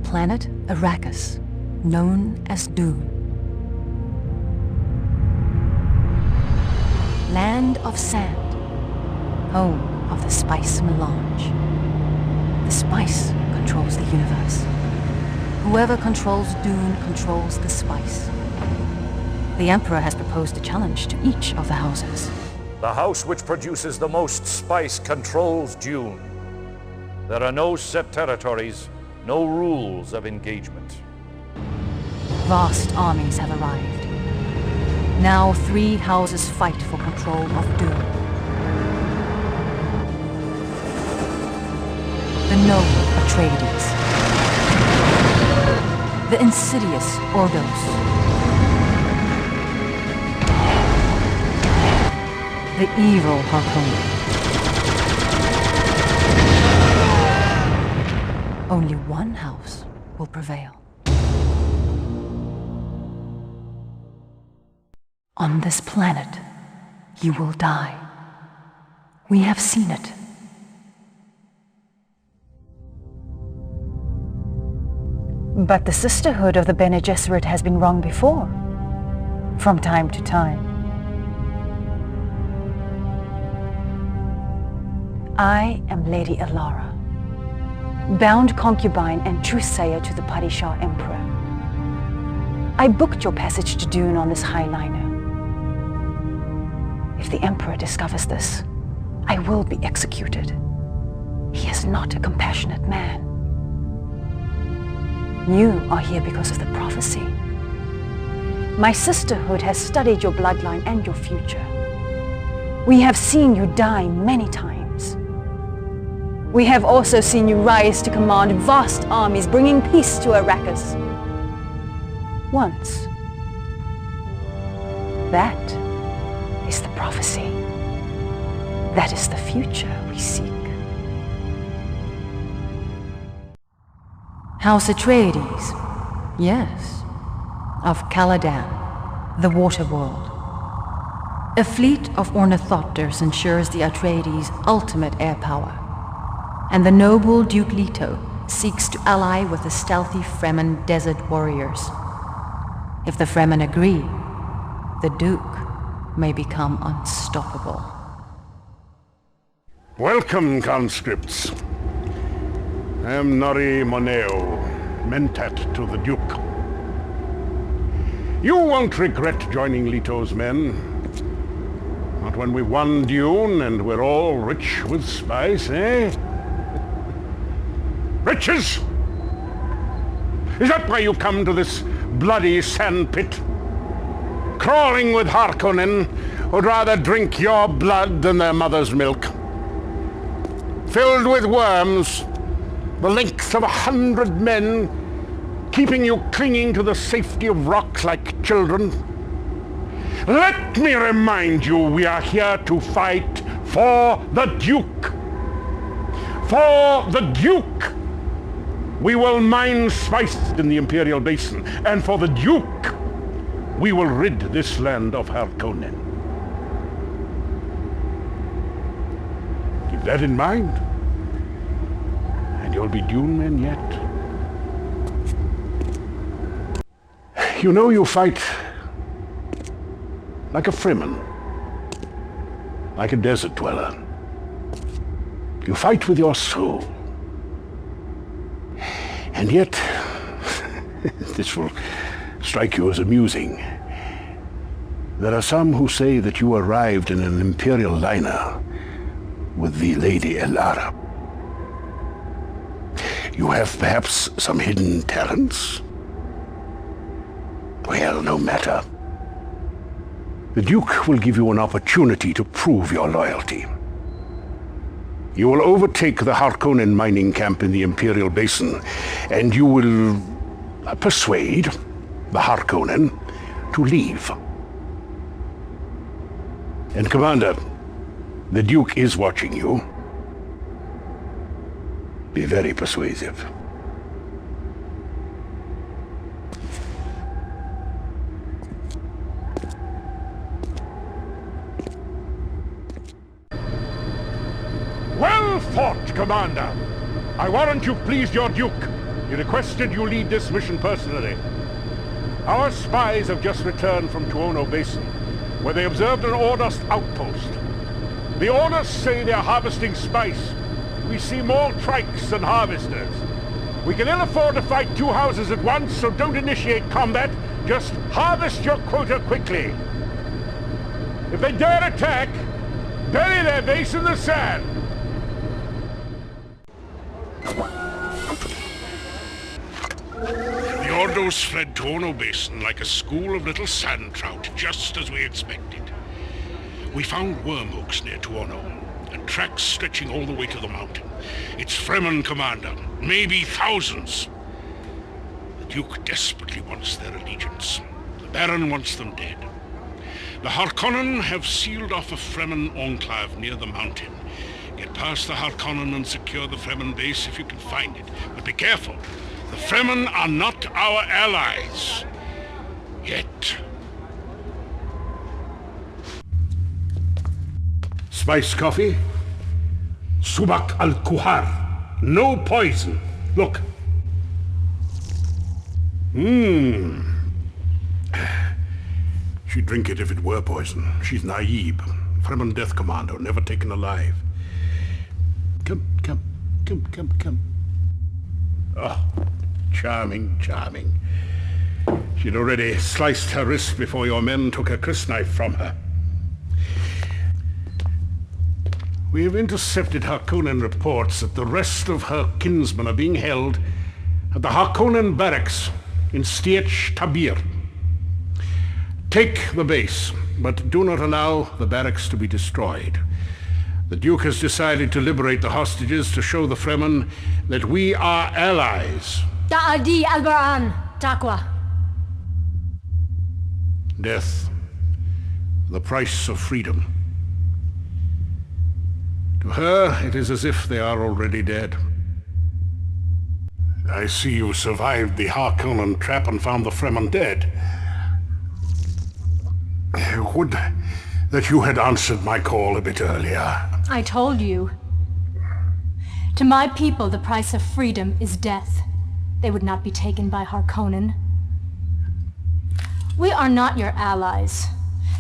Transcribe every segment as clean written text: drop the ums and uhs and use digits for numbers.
planet Arrakis, known as Dune. Land of sand, home of the spice melange. The spice controls the universe. Whoever controls Dune controls the spice. The Emperor has proposed a challenge to each of the houses. The house which produces the most spice controls Dune. There are no set territories, no rules of engagement. Vast armies have arrived. Now 3 houses fight for control of Dune. The noble Atreides. The insidious Ordos. The evil Harkonnen. Only one house will prevail. On this planet, you will die. We have seen it. But the Sisterhood of the Bene Gesserit has been wrong before, from time to time. I am Lady Alara, bound concubine and truthsayer to the Padishah Emperor. I booked your passage to Dune on this highliner. If the Emperor discovers this, I will be executed. He is not a compassionate man. You are here because of the prophecy. My sisterhood has studied your bloodline and your future. We have seen you die many times. We have also seen you rise to command vast armies, bringing peace to Arrakis. Once. That is the prophecy. That is the future we seek. House Atreides, yes, of Caladan, the water world. A fleet of ornithopters ensures the Atreides' ultimate air power, and the noble Duke Leto seeks to ally with the stealthy Fremen desert warriors. If the Fremen agree, the Duke may become unstoppable. Welcome, conscripts. I am Nori Moneo, mentat to the Duke. You won't regret joining Leto's men. Not when we won Dune and we're all rich with spice, eh? Riches? Is that why you come to this bloody sandpit? Crawling with Harkonnen who'd rather drink your blood than their mother's milk. Filled with worms, the length of 100 men, keeping you clinging to the safety of rocks like children. Let me remind you, we are here to fight for the Duke. For the Duke! We will mine spice in the Imperial Basin, and for the Duke, we will rid this land of Harkonnen. Keep that in mind, and you'll be Dune men yet. You know you fight like a Fremen, like a desert dweller. You fight with your soul. And yet, this will strike you as amusing. There are some who say that you arrived in an Imperial liner with the Lady Alara. You have perhaps some hidden talents? Well, no matter. The Duke will give you an opportunity to prove your loyalty. You will overtake the Harkonnen mining camp in the Imperial Basin, and you will persuade the Harkonnen to leave. And Commander, the Duke is watching you. Be very persuasive. Well fought, Commander! I warrant you pleased your Duke. He requested you lead this mission personally. Our spies have just returned from Tuono Basin, where they observed an Ordust outpost. The Ordust say they're harvesting spice. We see more trikes than harvesters. We can ill afford to fight two houses at once, so don't initiate combat. Just harvest your quota quickly. If they dare attack, bury their base in the sand. The Ordos fled Tuono Basin like a school of little sand trout, just as we expected. We found wormhooks near Tuono, and tracks stretching all the way to the mountain. It's Fremen, Commander. Maybe thousands. The Duke desperately wants their allegiance. The Baron wants them dead. The Harkonnen have sealed off a Fremen enclave near the mountain. Get past the Harkonnen and secure the Fremen base if you can find it. But be careful. The Fremen are not our allies. Yet. Spice coffee? Subak al-Kuhar. No poison. Look. She'd drink it if it were poison. She's naive. Fremen death commando, never taken alive. Come. Oh, charming. She'd already sliced her wrist before your men took her crysknife from her. We have intercepted Harkonnen reports that the rest of her kinsmen are being held at the Harkonnen barracks in Stiech Tabir. Take the base, but do not allow the barracks to be destroyed. The Duke has decided to liberate the hostages to show the Fremen that we are allies. Ta'adi al-Baran, Taqwa. Death, the price of freedom. To her, it is as if they are already dead. I see you survived the Harkonnen trap and found the Fremen dead. Would that you had answered my call a bit earlier. I told you. To my people, the price of freedom is death. They would not be taken by Harkonnen. We are not your allies.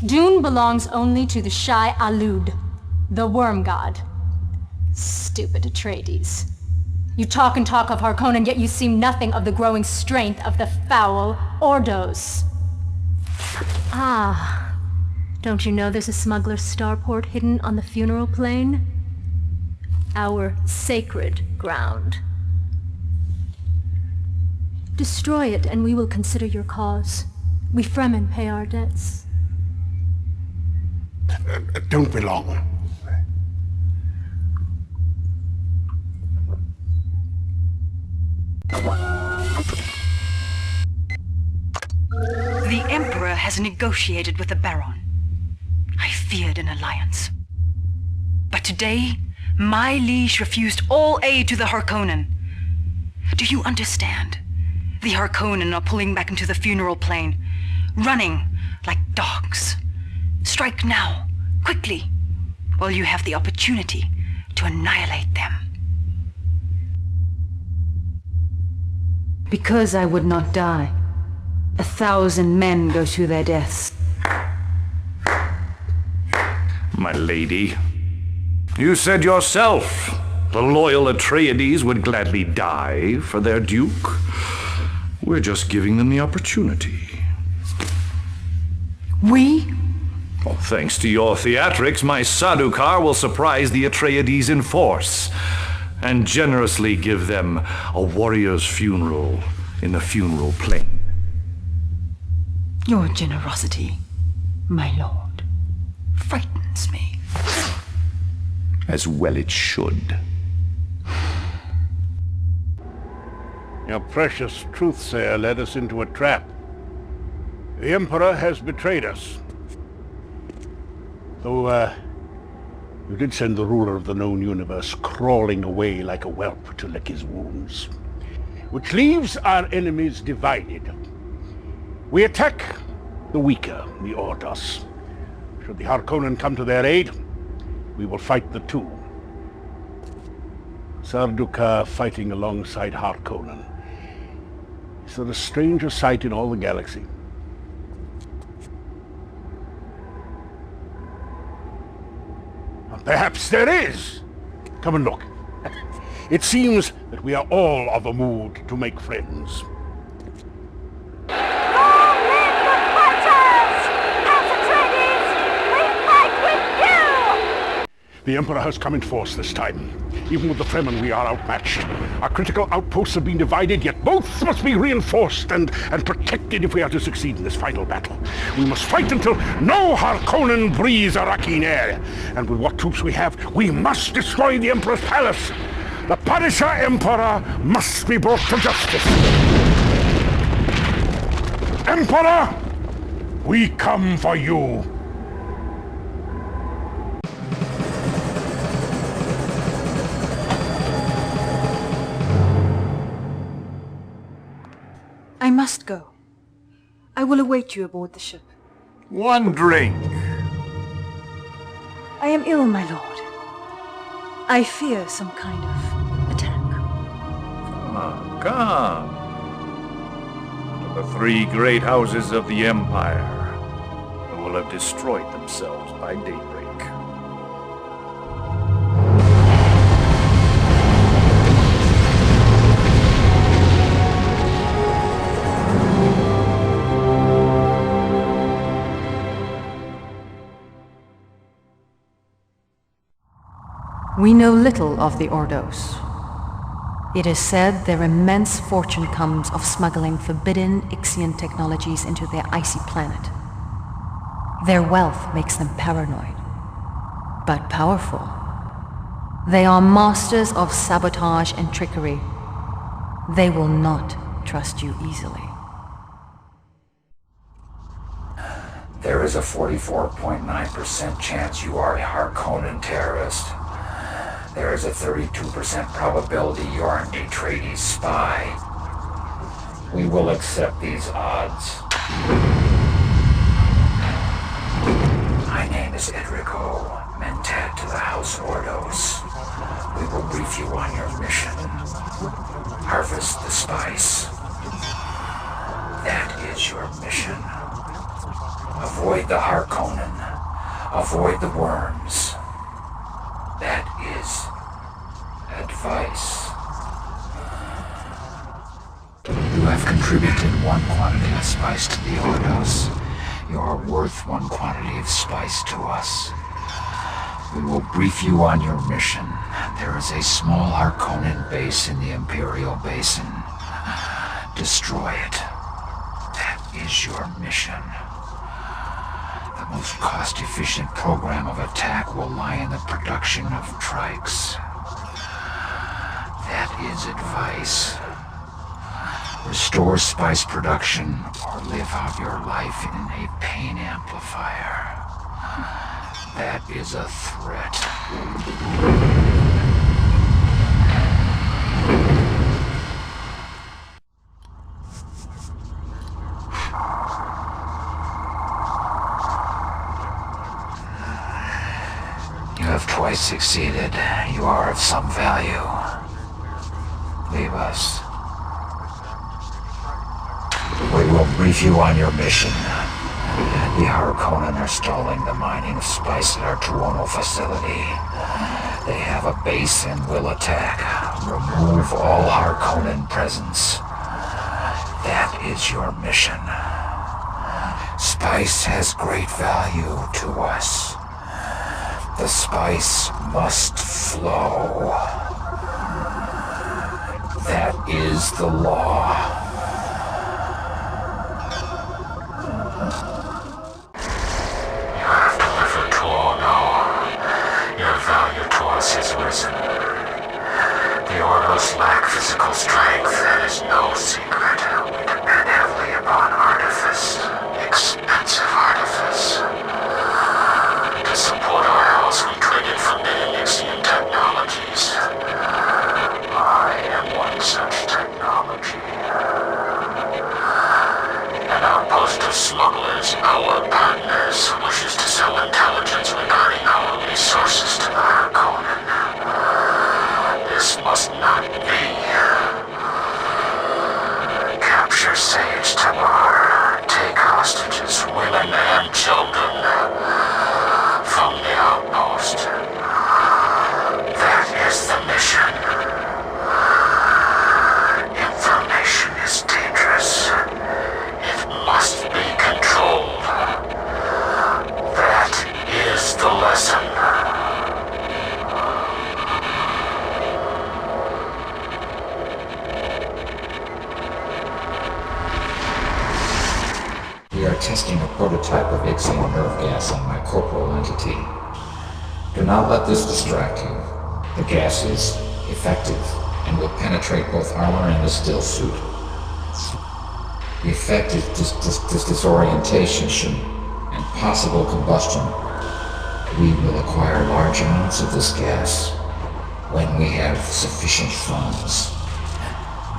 Dune belongs only to the Shai Alud, the worm god. Stupid Atreides. You talk and talk of Harkonnen, yet you see nothing of the growing strength of the foul Ordos. Ah, don't you know there's a smuggler's starport hidden on the funeral plain? Our sacred ground. Destroy it and we will consider your cause. We Fremen pay our debts. Don't be long. The Emperor has negotiated with the Baron. I feared an alliance. But today, my liege refused all aid to the Harkonnen. Do you understand? The Harkonnen are pulling back into the funeral plain, running like dogs. Strike now, quickly, while you have the opportunity to annihilate them. Because I would not die, 1,000 men go to their deaths. My lady, you said yourself the loyal Atreides would gladly die for their duke. We're just giving them the opportunity. We? Well, thanks to your theatrics, my Sadukar will surprise the Atreides in force and generously give them a warrior's funeral in the funeral plain. Your generosity, my lord, frightens me. As well it should. Your precious truthsayer led us into a trap. The Emperor has betrayed us. Though, you did send the ruler of the known universe crawling away like a whelp to lick his wounds. Which leaves our enemies divided. We attack the weaker, the Ordos. Should the Harkonnen come to their aid, we will fight the two. Sardaukar fighting alongside Harkonnen Is there a stranger sight in all the galaxy? Perhaps there is. Come and look. It seems that we are all of a mood to make friends. The Emperor has come in force this time. Even with the Fremen, we are outmatched. Our critical outposts have been divided, yet both must be reinforced and protected if we are to succeed in this final battle. We must fight until no Harkonnen breathes Arakkeen air. And with what troops we have, we must destroy the Emperor's palace. The Padishah Emperor must be brought to justice. Emperor, we come for you. I must go. I will await you aboard the ship. One drink. I am ill, my lord. I fear some kind of attack. Come. To the three great houses of the Empire, who will have destroyed themselves by daybreak. We know little of the Ordos. It is said their immense fortune comes of smuggling forbidden Ixian technologies into their icy planet. Their wealth makes them paranoid, but powerful. They are masters of sabotage and trickery. They will not trust you easily. There is a 44.9% chance you are a Harkonnen terrorist. There is a 32% probability you're an Atreides spy. We will accept these odds. My name is Edrico, Mentat to the House Ordos. We will brief you on your mission. Harvest the spice. That is your mission. Avoid the Harkonnen. Avoid the worms. That is advice. You have contributed 1 quantity of spice to the Ordos. You are worth 1 quantity of spice to us. We will brief you on your mission. There is a small Harkonnen base in the Imperial Basin. Destroy it. That is your mission. The most cost-efficient program of attack will lie in the production of trikes. That is advice. Restore spice production or live out your life in a pain amplifier. That is a threat. You have twice succeeded. You are of some value. Leave us. We will brief you on your mission. The Harkonnen are stalling the mining of spice at our Tuono facility. They have a base and will attack. Remove all Harkonnen presence. That is your mission. Spice has great value to us. The spice must flow. That is the law. You have delivered Tuono. Your value to us has risen. The Ordos lack physical strength. That is no secret. We depend heavily upon artifice. Expensive artifice. To support our house, we traded forbidden Ixian technologies. I am one such technology. An outpost of smugglers, our partners, wishes to sell intelligence regarding our resources to the Harkonnen. This must not be. Capture your sage, Tamar. Take hostages, women and children, from the outpost. That is the mission. Information is dangerous. It must be controlled. That is the lesson. We are testing a prototype of Ixion nerve gas on my corporal entity. Do not let this distract you. The gas is effective and will penetrate both armor and the still suit. The effect is disorientation and possible combustion. We will acquire large amounts of this gas when we have sufficient funds.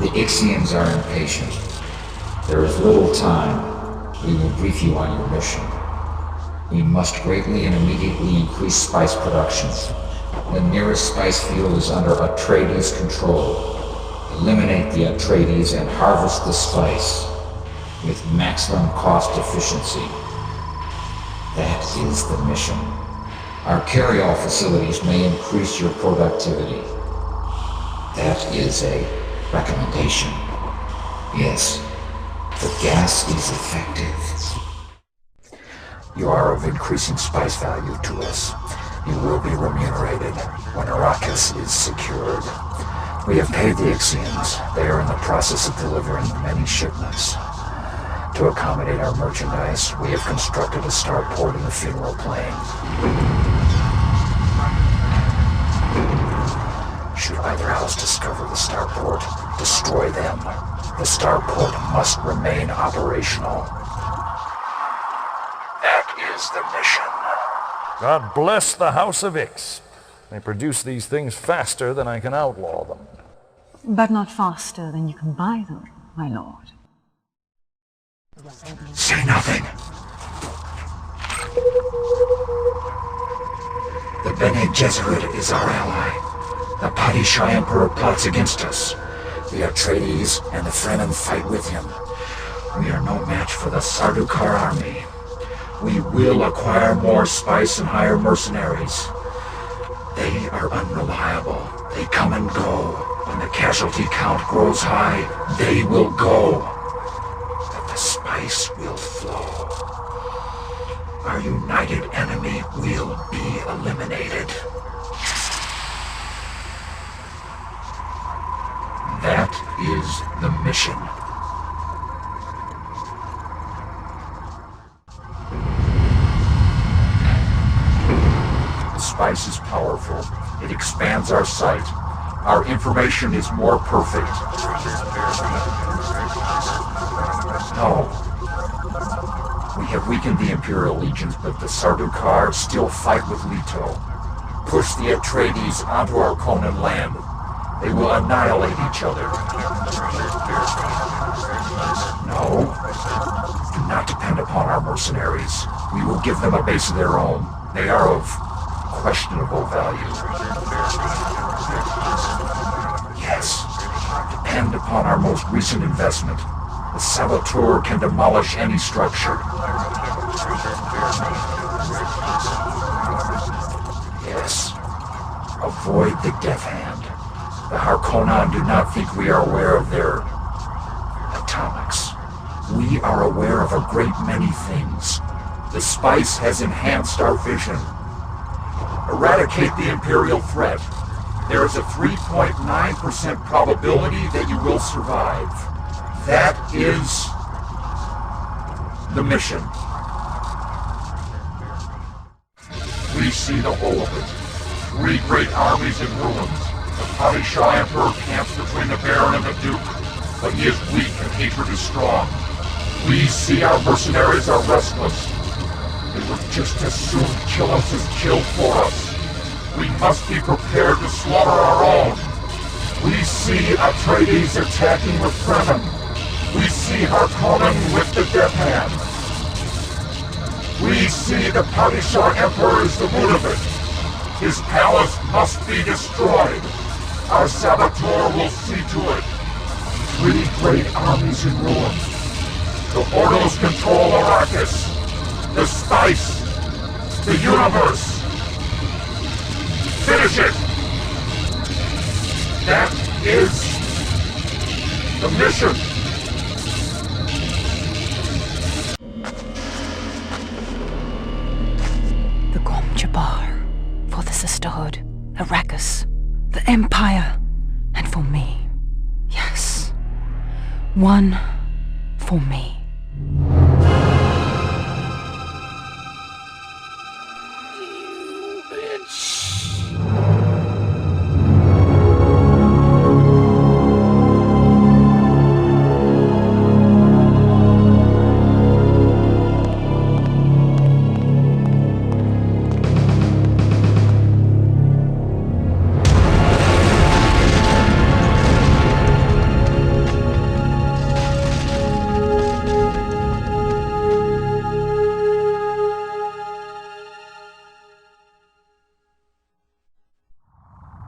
The Ixians are impatient. There is little time. We will brief you on your mission. We must greatly and immediately increase spice production. The nearest spice field is under Atreides' control. Eliminate the Atreides and harvest the spice with maximum cost efficiency. That is the mission. Our carry-all facilities may increase your productivity. That is a recommendation. Yes. The gas is effective. You are of increasing spice value to us. You will be remunerated when Arrakis is secured. We have paid the Ixians. They are in the process of delivering many shipments. To accommodate our merchandise, we have constructed a starport in the funeral plain. Should either house discover the starport, destroy them. The starport must remain operational. That is the mission. God bless the House of Ix. They produce these things faster than I can outlaw them. But not faster than you can buy them, my lord. Say nothing. The Bene Gesserit is our ally. The Padishah Emperor plots against us. The Atreides and the Fremen fight with him. We are no match for the Sardaukar army. We will acquire more spice and hire mercenaries. They are unreliable. They come and go. When the casualty count grows high, they will go. But the spice will flow. Our united enemy will be eliminated. That is the mission. The spice is powerful. It expands our sight. Our information is more perfect. No. We have weakened the Imperial legions, but the Sardaukar still fight with Leto. Push the Atreides onto our Conan land. They will annihilate each other. No. Do not depend upon our mercenaries. We will give them a base of their own. They are of questionable value. Yes. Depend upon our most recent investment. The Saboteur can demolish any structure. Yes. Avoid the Death Hand. The Harkonnen do not think we are aware of their atomics. We are aware of a great many things. The spice has enhanced our vision. Eradicate the Imperial threat. There is a 3.9% probability that you will survive. That is the mission. We see the whole of it. 3 great armies in ruins. The Padishah Emperor camps between the Baron and the Duke, but he is weak and hatred is strong. We see our mercenaries are restless. They would just as soon kill us as kill for us. We must be prepared to slaughter our own. We see Atreides attacking with Fremen. We see Harkonnen with the Death Hand. We see the Padishah Emperor is the root of it. His palace must be destroyed. Our Saboteur will see to it. 3 great armies in ruins. Ordos control Arrakis, the spice, the universe. Finish it! That is the mission! The Gom Jabbar, for the Sisterhood, Arrakis, the Empire, and for me. Yes, one for me.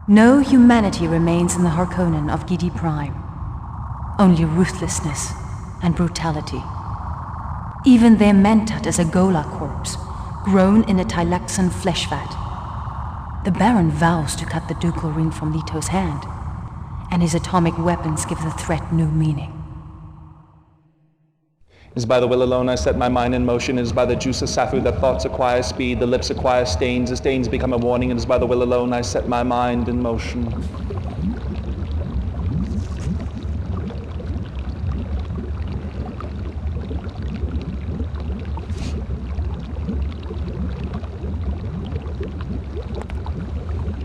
No humanity remains in the Harkonnen of Gidi Prime. Only ruthlessness and brutality. Even their Mentat is a Gola corpse, grown in a Tylaxan flesh vat. The Baron vows to cut the ducal ring from Leto's hand, and his atomic weapons give the threat new meaning. It is by the will alone I set my mind in motion. It is by the juice of Safu that thoughts acquire speed, the lips acquire stains, the stains become a warning. It is by the will alone I set my mind in motion.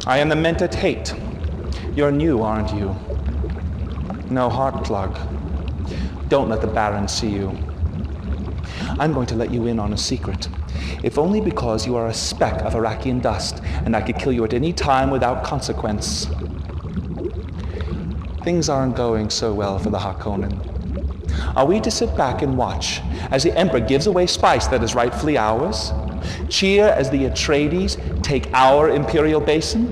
I am the Mentat hate. You're new, aren't you? No heart plug. Don't let the Baron see you. I'm going to let you in on a secret, if only because you are a speck of Iraqian dust, and I could kill you at any time without consequence. Things aren't going so well for the Harkonnen. Are we to sit back and watch as the Emperor gives away spice that is rightfully ours? Cheer as the Atreides take our Imperial Basin?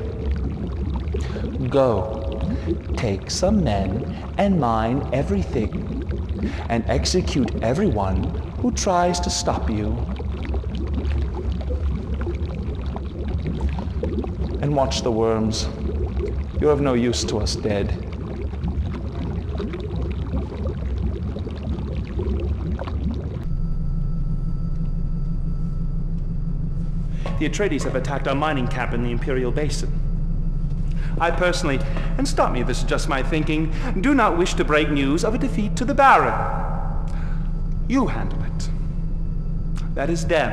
Go, take some men and mine everything, and execute everyone who tries to stop you. And watch the worms. You're of no use to us dead. The Atreides have attacked our mining camp in the Imperial Basin. I personally, and stop me if this is just my thinking, do not wish to break news of a defeat to the Baron. You handle it. That is them.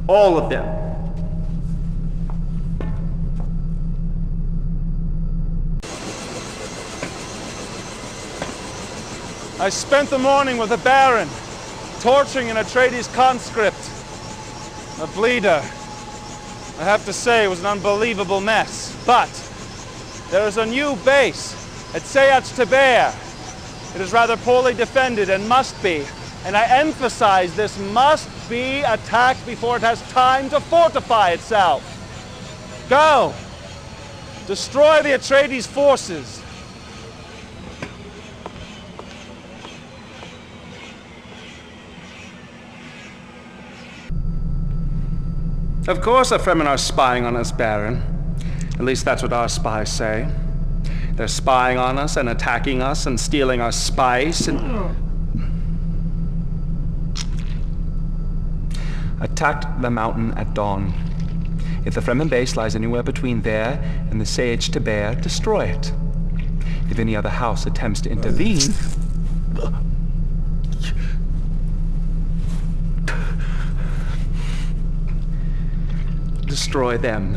All of them. I spent the morning with the Baron, torturing an Atreides conscript, a bleeder. I have to say it was an unbelievable mess, but there is a new base at Sayat Taber. It is rather poorly defended and must be, and I emphasize this must be attacked before it has time to fortify itself. Go! Destroy the Atreides forces. Of course the Fremen are spying on us, Baron. At least that's what our spies say. They're spying on us and attacking us and stealing our spice and... Attacked the mountain at dawn. If the Fremen base lies anywhere between there and the Sayat Taber, destroy it. If any other house attempts to intervene... destroy them.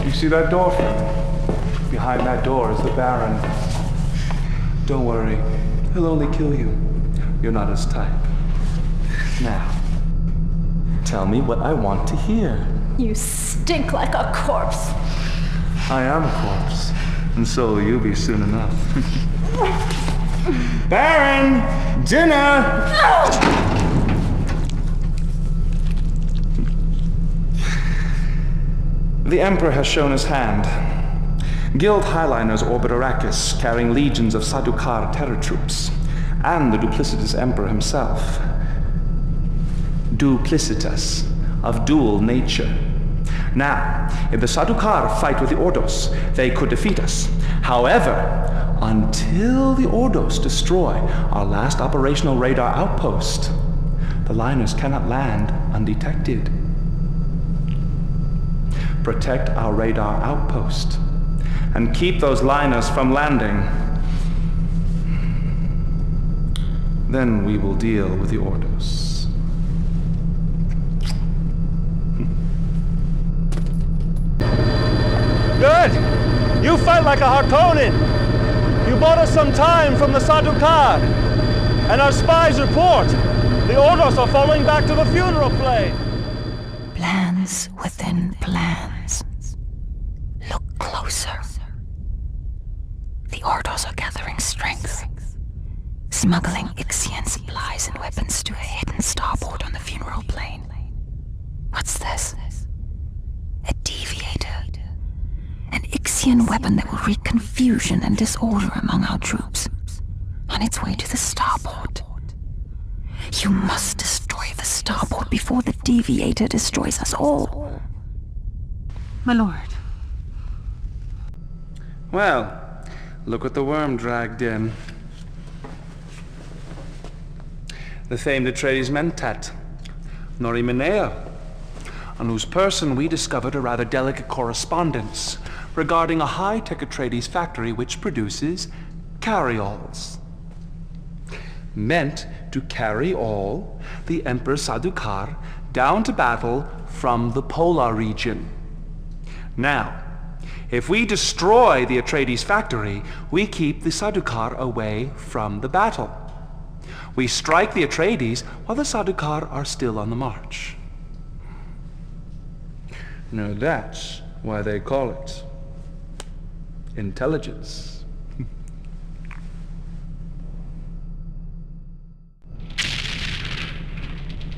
You see that door, friend? Behind that door is the Baron. Don't worry, he'll only kill you. You're not his type. Now, tell me what I want to hear. You stink like a corpse. I am a corpse, and so will you be soon enough. Baron! Dinner! The Emperor has shown his hand. Guild Highliners orbit Arrakis, carrying legions of Sadukar terror troops, and the duplicitous Emperor himself. Duplicitus, of dual nature. Now, if the Sadukar fight with the Ordos, they could defeat us. However, until the Ordos destroy our last operational radar outpost, the liners cannot land undetected. Protect our radar outpost, and keep those liners from landing. Then we will deal with the Ordos. Good! You fight like a Harkonnen! You bought us some time from the Sadukar! And our spies report! The Ordos are falling back to the funeral plain! Plans within plans. Look closer. The Ordos are gathering strength, smuggling Ixian supplies and weapons to a hidden starport on the funeral plain. What's this? A deviator. An Ixian weapon that will wreak confusion and disorder among our troops. On its way to the starport. You must destroy the starport before the deviator destroys us all. My lord. Well, look what the worm dragged in. The famed Atreides Mentat, Nori Mineo, on whose person we discovered a rather delicate correspondence regarding a high-tech Atreides factory which produces carry-alls. Meant to carry all the Emperor Sadukar down to battle from the polar region. Now, if we destroy the Atreides factory, we keep the Sadukar away from the battle. We strike the Atreides while the Sadukar are still on the march. Now that's why they call it intelligence.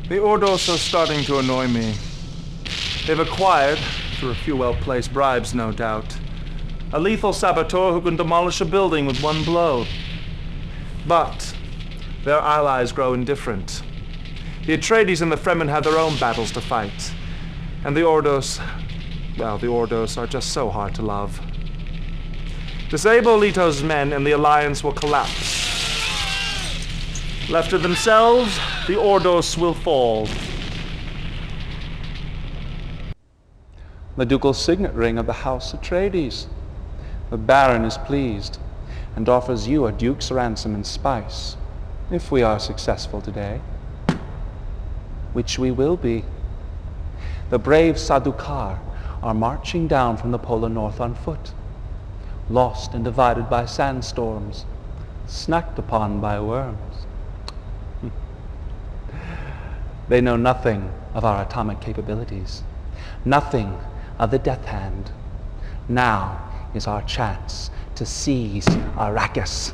The Ordos are starting to annoy me. They've acquired, through a few well-placed bribes no doubt, a lethal saboteur who can demolish a building with one blow. But their allies grow indifferent. The Atreides and the Fremen have their own battles to fight. And the Ordos, well, the Ordos are just so hard to love. Disable Leto's men and the Alliance will collapse. Left to themselves, the Ordos will fall. The ducal signet ring of the House Atreides. The Baron is pleased and offers you a duke's ransom in spice, if we are successful today. Which we will be. The brave Sadukar are marching down from the polar north on foot, lost and divided by sandstorms, snacked upon by worms. They know nothing of our atomic capabilities, nothing of the Death Hand. Now is our chance to seize Arrakis.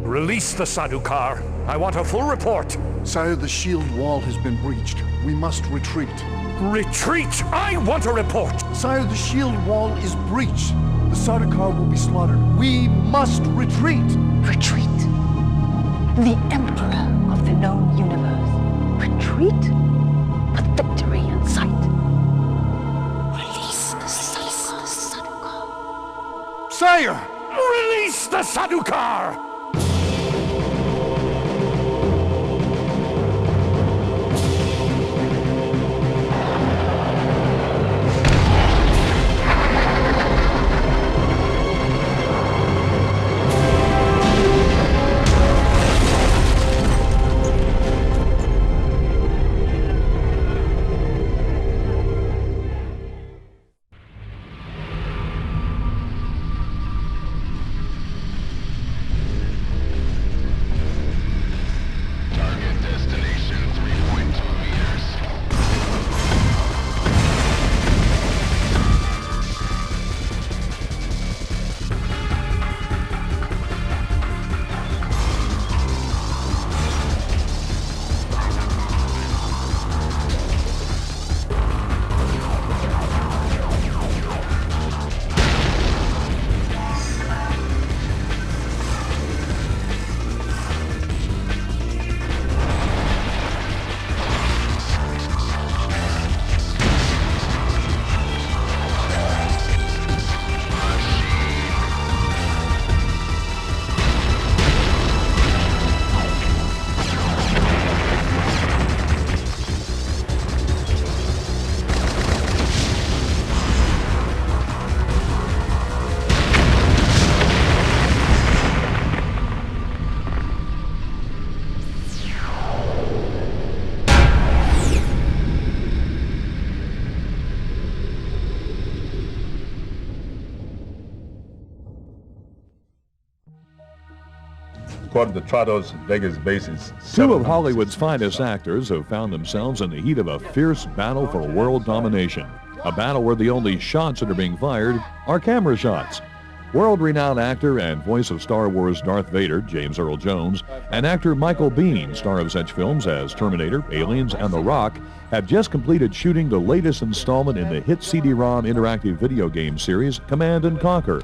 Release the Sadukar. I want a full report. Sire, the shield wall has been breached. We must retreat. Retreat! I want a report! Sire, the shield wall is breached. The Sadukar will be slaughtered. We must retreat! Retreat. The Emperor of the known universe. Retreat? With victory in sight. Release the Sadukar. Sire! Release the Sadukar! according to Trotto's Vegas bases. Two of Hollywood's finest actors have found themselves in the heat of a fierce battle for world domination. A battle where the only shots that are being fired are camera shots. World-renowned actor and voice of Star Wars Darth Vader, James Earl Jones, and actor Michael Biehn, star of such films as Terminator, Aliens, and The Rock, have just completed shooting the latest installment in the hit CD-ROM interactive video game series, Command & Conquer.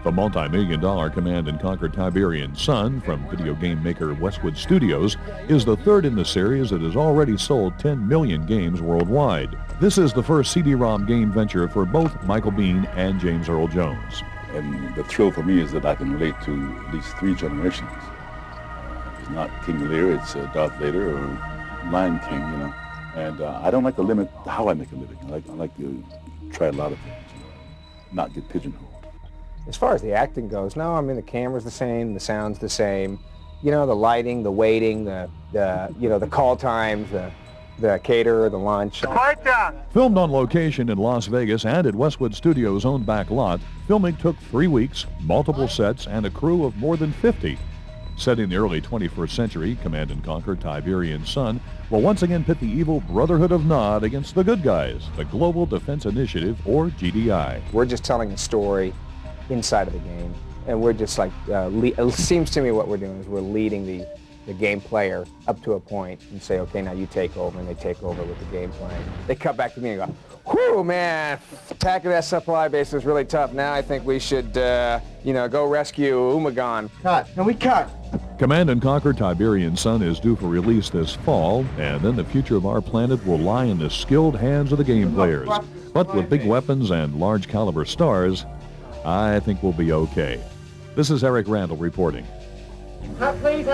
The multi-million-dollar Command & Conquer Tiberian Sun from video game maker Westwood Studios is the third in the series that has already sold 10 million games worldwide. This is the first CD-ROM game venture for both Michael Biehn and James Earl Jones. And the thrill for me is that I can relate to at least 3 generations. It's not King Lear, it's Darth Vader or Lion King, you know. And I don't like to limit how I make a living. I like to try a lot of things, you know, not get pigeonholed. As far as the acting goes, no, I mean, the camera's the same, the sound's the same. You know, the lighting, the waiting, the call times, the caterer, the lunch. Filmed on location in Las Vegas and at Westwood Studios' own back lot, filming took 3 weeks, multiple sets, and a crew of more than 50. Set in the early 21st century, Command & Conquer Tiberian Sun will once again pit the evil Brotherhood of Nod against the good guys, the Global Defense Initiative, or GDI. We're just telling a story inside of the game, and we're just like, it seems to me what we're doing is we're leading the game player up to a point and say, okay, now you take over, and they take over with the game plan. They cut back to me and go, whew, man, attacking that supply base is really tough. Now I think we should, go rescue Umagon. Cut. And we cut. Command & Conquer Tiberian Sun is due for release this fall, and then the future of our planet will lie in the skilled hands of the game players. But with big weapons and large caliber stars, I think we'll be okay. This is Eric Randall reporting. Please,